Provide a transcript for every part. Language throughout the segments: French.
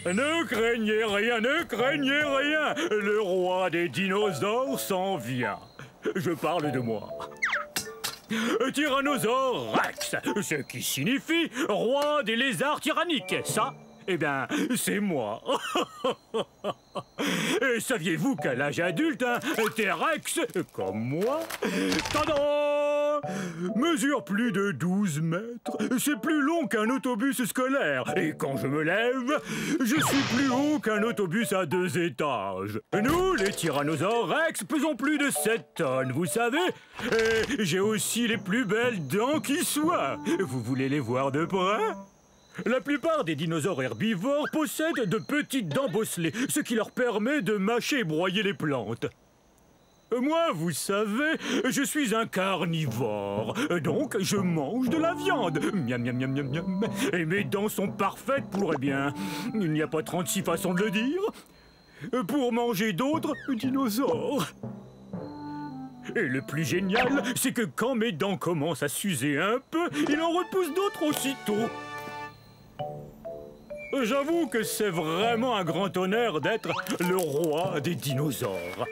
Ne craignez rien, ne craignez rien. Le roi des dinosaures s'en vient. Je parle de moi. Tyrannosaure Rex, ce qui signifie roi des lézards tyranniques. Ça, eh bien, c'est moi. Et saviez-vous qu'à l'âge adulte, un T-Rex, comme moi, tada, mesure plus de 12 mètres. C'est plus long qu'un autobus scolaire. Et quand je me lève, je suis plus haut qu'un autobus à 2 étages. Nous, les tyrannosaures Rex, pesons plus de 7 tonnes, vous savez. Et j'ai aussi les plus belles dents qui soient. Vous voulez les voir de près ? La plupart des dinosaures herbivores possèdent de petites dents bosselées, ce qui leur permet de mâcher et broyer les plantes. Moi, vous savez, je suis un carnivore, donc je mange de la viande. Miam, miam, miam, miam, miam. Et mes dents sont parfaites pour, eh bien, il n'y a pas 36 façons de le dire, pour manger d'autres dinosaures. Et le plus génial, c'est que quand mes dents commencent à s'user un peu, il en repousse d'autres aussitôt. J'avoue que c'est vraiment un grand honneur d'être le roi des dinosaures.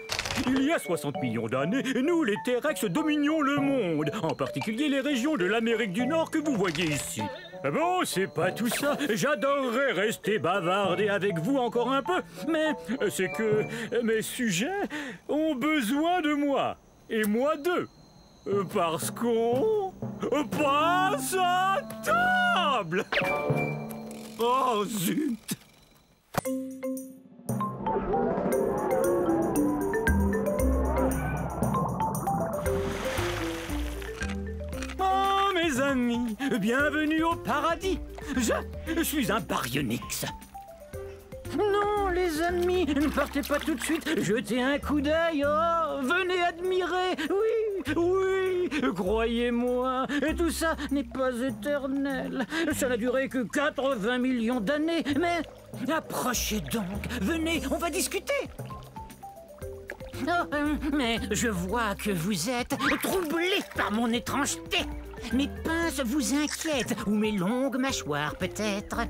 Il y a 60 millions d'années, nous, les T-Rex, dominions le monde, en particulier les régions de l'Amérique du Nord que vous voyez ici. Bon, c'est pas tout ça. J'adorerais rester bavarder avec vous encore un peu, mais c'est que mes sujets ont besoin de moi, et moi d'eux. Parce qu'on passe à table. Oh, zut! Oh, mes amis, bienvenue au paradis. Je suis un baryonyx. Non, les amis, ne partez pas tout de suite. Jetez un coup d'œil. Oh, venez admirer. Oui, oui, croyez-moi. Et tout ça n'est pas éternel. Ça n'a duré que 80 millions d'années. Mais approchez donc. Venez, on va discuter. Oh, mais je vois que vous êtes troublé par mon étrangeté. Mes pinces vous inquiètent, ou mes longues mâchoires peut-être.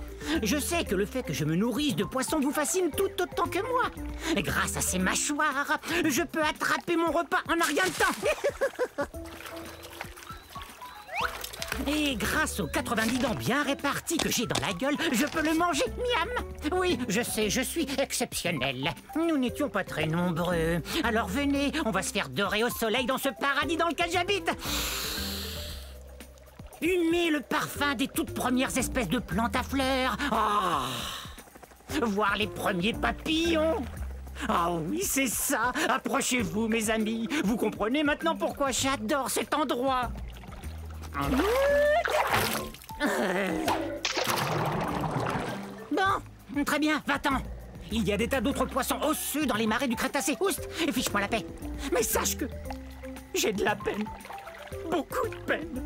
Je sais que le fait que je me nourrisse de poissons vous fascine tout autant que moi. Grâce à ces mâchoires, je peux attraper mon repas en un rien de temps. Et grâce aux 90 dents bien réparties que j'ai dans la gueule, je peux le manger, miam. Oui, je sais, je suis exceptionnel. Nous n'étions pas très nombreux. Alors venez, on va se faire dorer au soleil dans ce paradis dans lequel j'habite. Humer le parfum des toutes premières espèces de plantes à fleurs. Oh. Voir les premiers papillons. Ah oui, c'est ça. Approchez-vous, mes amis. Vous comprenez maintenant pourquoi j'adore cet endroit. Bon, très bien, va-t'en. Il y a des tas d'autres poissons osseux dans les marais du Crétacé. Oust, et fiche-moi la paix. Mais sache que j'ai de la peine. Beaucoup de peine.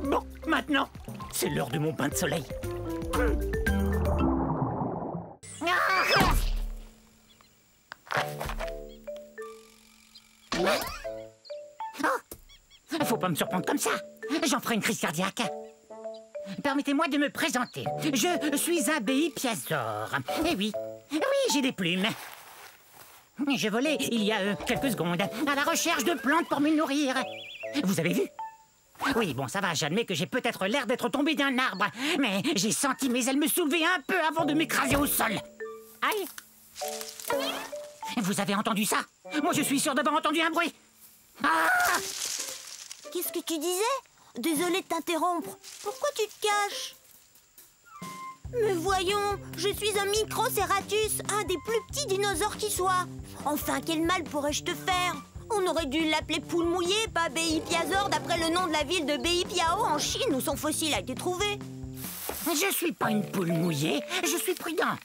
Bon, maintenant, c'est l'heure de mon bain de soleil. Oh, faut pas me surprendre comme ça. J'en ferai une crise cardiaque. Permettez-moi de me présenter. Je suis un béipiasaure. Eh oui, oui, j'ai des plumes. Je volais il y a quelques secondes à la recherche de plantes pour me nourrir. Vous avez vu? Oui, bon, ça va, j'admets que j'ai peut-être l'air d'être tombé d'un arbre, mais j'ai senti mes ailes me soulever un peu avant de m'écraser au sol. Aïe! Vous avez entendu ça? Moi, je suis sûr d'avoir entendu un bruit. Ah! Qu'est-ce que tu disais? Désolé de t'interrompre. Pourquoi tu te caches? Mais voyons, je suis un Microceratus, un des plus petits dinosaures qui soit. Enfin, quel mal pourrais-je te faire? On aurait dû l'appeler poule mouillée, pas Béipiasaure, d'après le nom de la ville de Beipiao en Chine où son fossile a été trouvé. Je suis pas une poule mouillée, je suis prudent.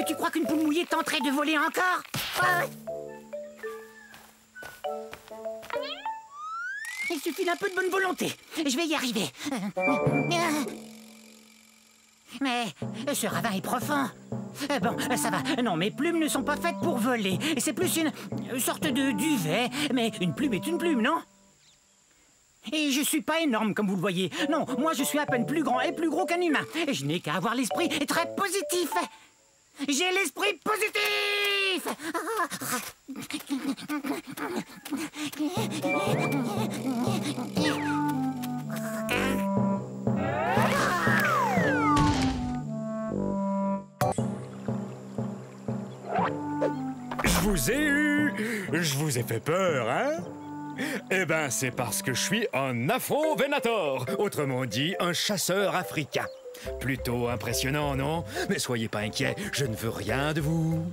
Tu crois qu'une poule mouillée tenterait de voler encore? Il suffit d'un peu de bonne volonté. Je vais y arriver. Mais ce ravin est profond. Bon, ça va. Non, mes plumes ne sont pas faites pour voler. C'est plus une sorte de duvet. Mais une plume est une plume, non? Et je suis pas énorme, comme vous le voyez. Non, moi je suis à peine plus grand et plus gros qu'un humain. Et je n'ai qu'à avoir l'esprit très positif. J'ai l'esprit positif. Je vous ai eu! Je vous ai fait peur, hein? Eh ben, c'est parce que je suis un Afro-Venator, autrement dit, un chasseur africain. Plutôt impressionnant, non? Mais soyez pas inquiets, je ne veux rien de vous.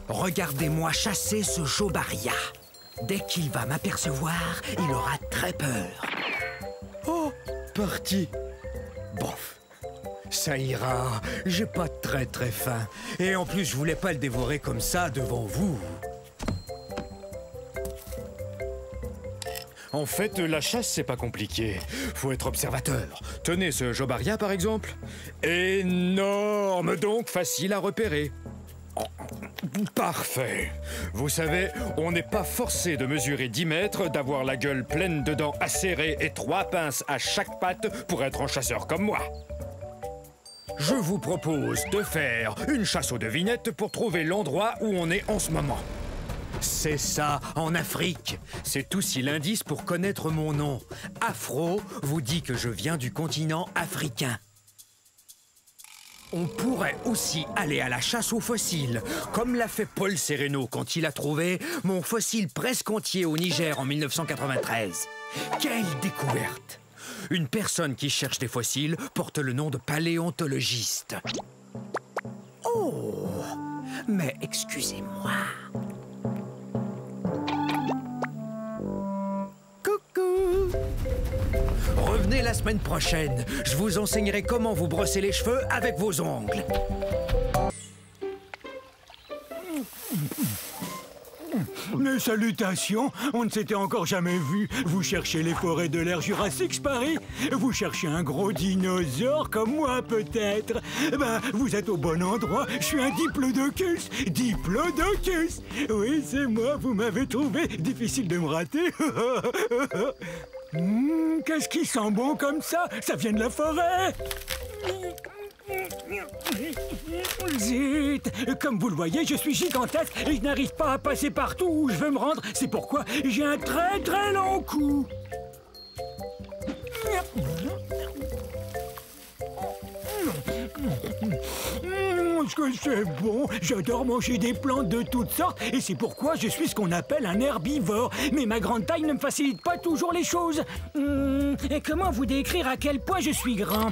Regardez-moi chasser ce Jobaria. Dès qu'il va m'apercevoir, il aura très peur. Oh, parti. Bof. Ça ira, j'ai pas très faim. Et en plus, je voulais pas le dévorer comme ça devant vous. En fait, la chasse, c'est pas compliqué. Faut être observateur. Tenez ce Jobaria, par exemple. Énorme, donc facile à repérer. Parfait. Vous savez, on n'est pas forcé de mesurer 10 mètres, d'avoir la gueule pleine de dents acérées et 3 pinces à chaque patte pour être un chasseur comme moi. Je vous propose de faire une chasse aux devinettes pour trouver l'endroit où on est en ce moment. C'est ça, en Afrique. C'est aussi l'indice pour connaître mon nom. Afro vous dit que je viens du continent africain. On pourrait aussi aller à la chasse aux fossiles, comme l'a fait Paul Sereno quand il a trouvé mon fossile presque entier au Niger en 1993. Quelle découverte! Une personne qui cherche des fossiles porte le nom de paléontologiste. Oh, mais excusez-moi. Coucou! Revenez la semaine prochaine. Je vous enseignerai comment vous brosser les cheveux avec vos ongles. Mes salutations, on ne s'était encore jamais vu. Vous cherchez les forêts de l'ère Jurassique, je parie? Vous cherchez un gros dinosaure comme moi, peut-être? Ben, vous êtes au bon endroit. Je suis un diplodocus. Diplodocus! Oui, c'est moi, vous m'avez trouvé. Difficile de me rater. Qu'est-ce qui sent bon comme ça? Ça vient de la forêt. Zut! Comme vous le voyez, je suis gigantesque et je n'arrive pas à passer partout où je veux me rendre. C'est pourquoi j'ai un très long cou. Est-ce que c'est bon? J'adore manger des plantes de toutes sortes et c'est pourquoi je suis ce qu'on appelle un herbivore. Mais ma grande taille ne me facilite pas toujours les choses. Et comment vous décrire à quel point je suis grand?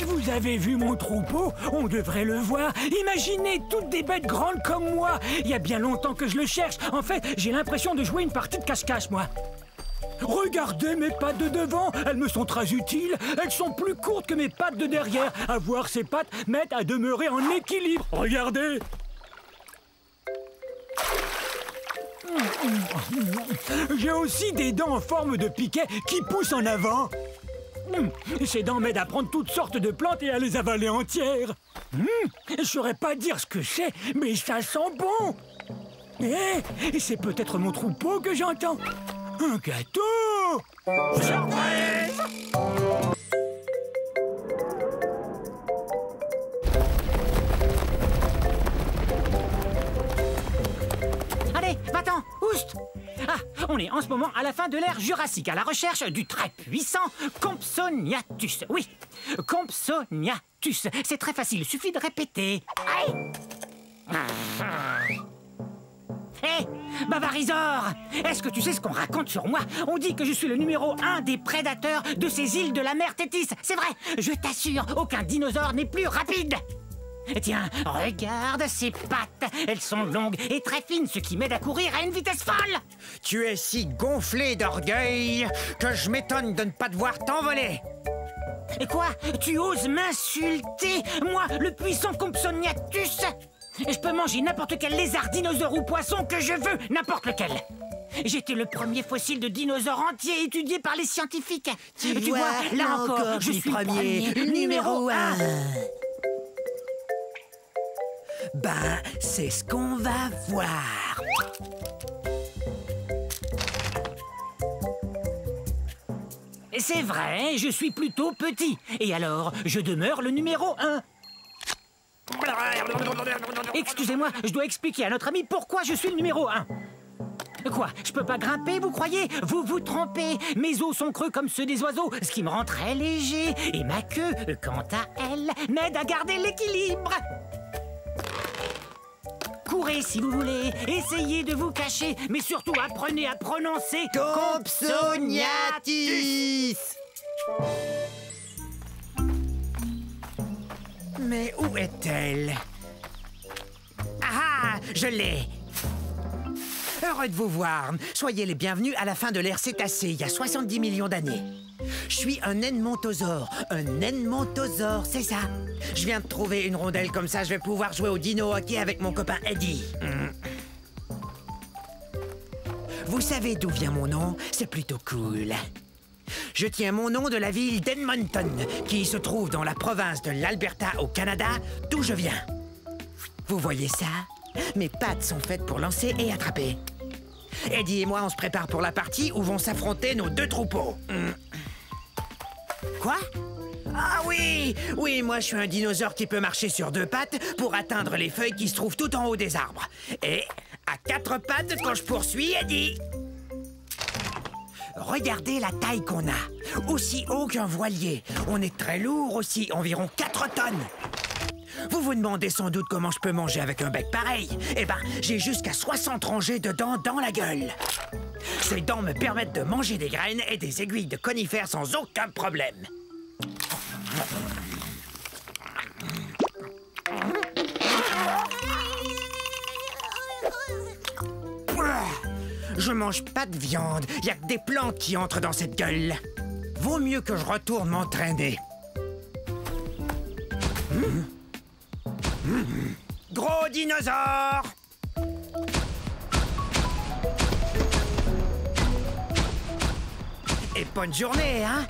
Vous avez vu mon troupeau? On devrait le voir. Imaginez toutes des bêtes grandes comme moi. Il y a bien longtemps que je le cherche. En fait, j'ai l'impression de jouer une partie de cache-cache, moi. Regardez mes pattes de devant, elles me sont très utiles. Elles sont plus courtes que mes pattes de derrière. À voir ces pattes m'aide à demeurer en équilibre. Regardez. J'ai aussi des dents en forme de piquet qui poussent en avant. Ces dents m'aident à prendre toutes sortes de plantes et à les avaler entières. Je saurais pas dire ce que c'est, mais ça sent bon. Et c'est peut-être mon troupeau que j'entends. Un gâteau! Surprise! Allez, va-t'en, oust! Ah, on est en ce moment à la fin de l'ère Jurassique, à la recherche du très puissant Compsognathus. Oui, Compsognathus. C'est très facile, il suffit de répéter. Hé, Bavarizor, est-ce que tu sais ce qu'on raconte sur moi? On dit que je suis le numéro 1 des prédateurs de ces îles de la mer Tétis. C'est vrai, je t'assure, aucun dinosaure n'est plus rapide. Tiens, regarde ces pattes. Elles sont longues et très fines, ce qui m'aide à courir à une vitesse folle. Tu es si gonflé d'orgueil que je m'étonne de ne pas te voir t'envoler. Et quoi? Tu oses m'insulter? Moi, le puissant Compsognathus? Je peux manger n'importe quel lézard, dinosaure ou poisson que je veux, n'importe lequel. J'étais le premier fossile de dinosaure entier étudié par les scientifiques. Tu vois, là encore, je suis le premier, numéro 1. Ben, c'est ce qu'on va voir. C'est vrai, je suis plutôt petit. Et alors, je demeure le numéro 1. Excusez-moi, je dois expliquer à notre ami pourquoi je suis le numéro 1. Quoi, je peux pas grimper, vous croyez? Vous vous trompez. Mes os sont creux comme ceux des oiseaux, ce qui me rend très léger. Et ma queue, quant à elle, m'aide à garder l'équilibre. Courez si vous voulez, essayez de vous cacher, mais surtout apprenez à prononcer Compsognathus. Mais où est-elle? Ah, je l'ai! Heureux de vous voir. Soyez les bienvenus à la fin de l'ère cétacée, il y a 70 millions d'années. Je suis un edmontosaure. Un edmontosaure, c'est ça. Je viens de trouver une rondelle comme ça, je vais pouvoir jouer au dino hockey avec mon copain Eddie. Vous savez d'où vient mon nom? C'est plutôt cool. Je tiens mon nom de la ville d'Edmonton, qui se trouve dans la province de l'Alberta au Canada, d'où je viens. Vous voyez ça? Mes pattes sont faites pour lancer et attraper. Eddie et moi, on se prépare pour la partie où vont s'affronter nos deux troupeaux. Quoi? Ah oui! Oui, moi, je suis un dinosaure qui peut marcher sur deux pattes pour atteindre les feuilles qui se trouvent tout en haut des arbres. Et à quatre pattes quand je poursuis Eddie. Regardez la taille qu'on a. Aussi haut qu'un voilier. On est très lourd aussi, environ 4 tonnes. Vous vous demandez sans doute comment je peux manger avec un bec pareil. Eh ben, j'ai jusqu'à 60 rangées de dents dans la gueule. Ces dents me permettent de manger des graines et des aiguilles de conifères sans aucun problème. Je mange pas de viande. Y a que des plantes qui entrent dans cette gueule. Vaut mieux que je retourne m'entraîner. Gros dinosaure! Et bonne journée, hein?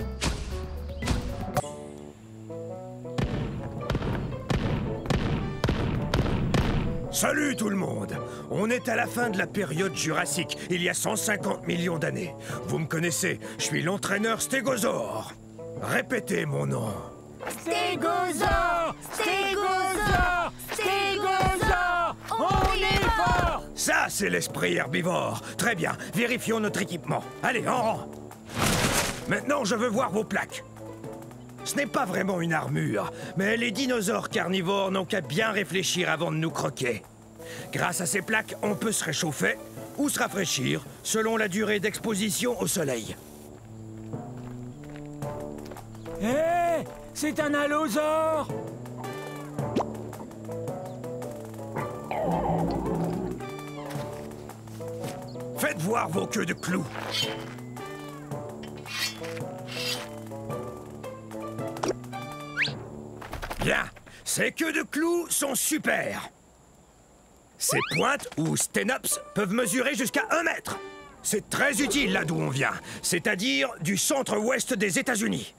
Salut tout le monde! On est à la fin de la période jurassique, il y a 150 millions d'années. Vous me connaissez, je suis l'entraîneur Stégosaure. Répétez mon nom. Stégosaure! Stégosaure! Stégosaure! On est fort! Ça, c'est l'esprit herbivore. Très bien, vérifions notre équipement. Allez, en rang. Maintenant, je veux voir vos plaques. Ce n'est pas vraiment une armure, mais les dinosaures carnivores n'ont qu'à bien réfléchir avant de nous croquer. Grâce à ces plaques, on peut se réchauffer ou se rafraîchir selon la durée d'exposition au soleil. Hé, c'est un allosaure! Faites voir vos queues de clous. Bien, ces queues de clous sont super. Ces pointes, ou sténops, peuvent mesurer jusqu'à 1 mètre. C'est très utile là d'où on vient, c'est-à-dire du centre-ouest des États-Unis.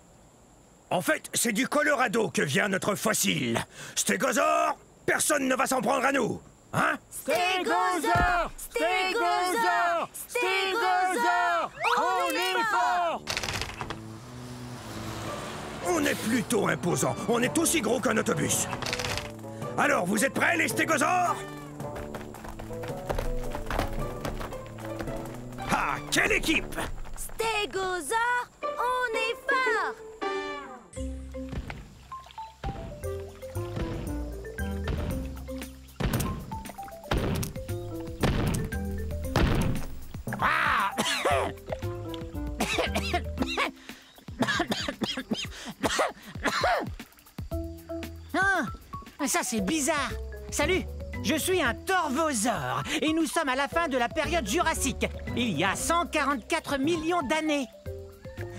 En fait, c'est du Colorado que vient notre fossile. Stégosaure, personne ne va s'en prendre à nous, hein? Stégosaure! Stégosaure! Stégosaure! On est fort! On est plutôt imposant. On est aussi gros qu'un autobus. Alors, vous êtes prêts, les stégosaures? Ah, quelle équipe! Stégosaure, on est fort! Ah! Ah, ça c'est bizarre. Salut, je suis un torvosaure et nous sommes à la fin de la période jurassique, il y a 144 millions d'années.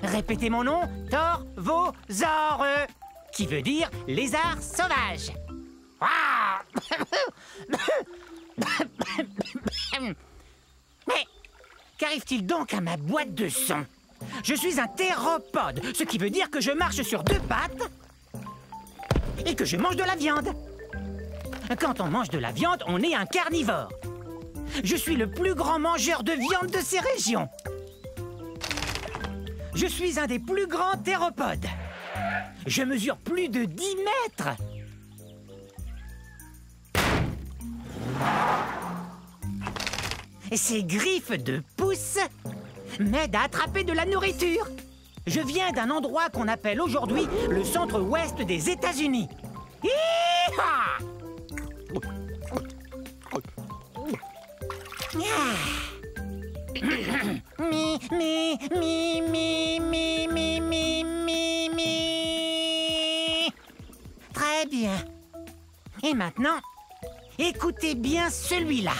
Répétez mon nom, torvosaure, qui veut dire lézard sauvage. Ah! Mais qu'arrive-t-il donc à ma boîte de son? Je suis un théropode, ce qui veut dire que je marche sur 2 pattes et que je mange de la viande. Quand on mange de la viande, on est un carnivore. Je suis le plus grand mangeur de viande de ces régions. Je suis un des plus grands théropodes. Je mesure plus de 10 mètres. Ces griffes de pouce m'aident à attraper de la nourriture. Je viens d'un endroit qu'on appelle aujourd'hui le centre-ouest des États-Unis. Hi-ha! Mi, mi, mi, mi, mi, mi, mi, mi, mi. Très bien. Et maintenant, écoutez bien celui-là.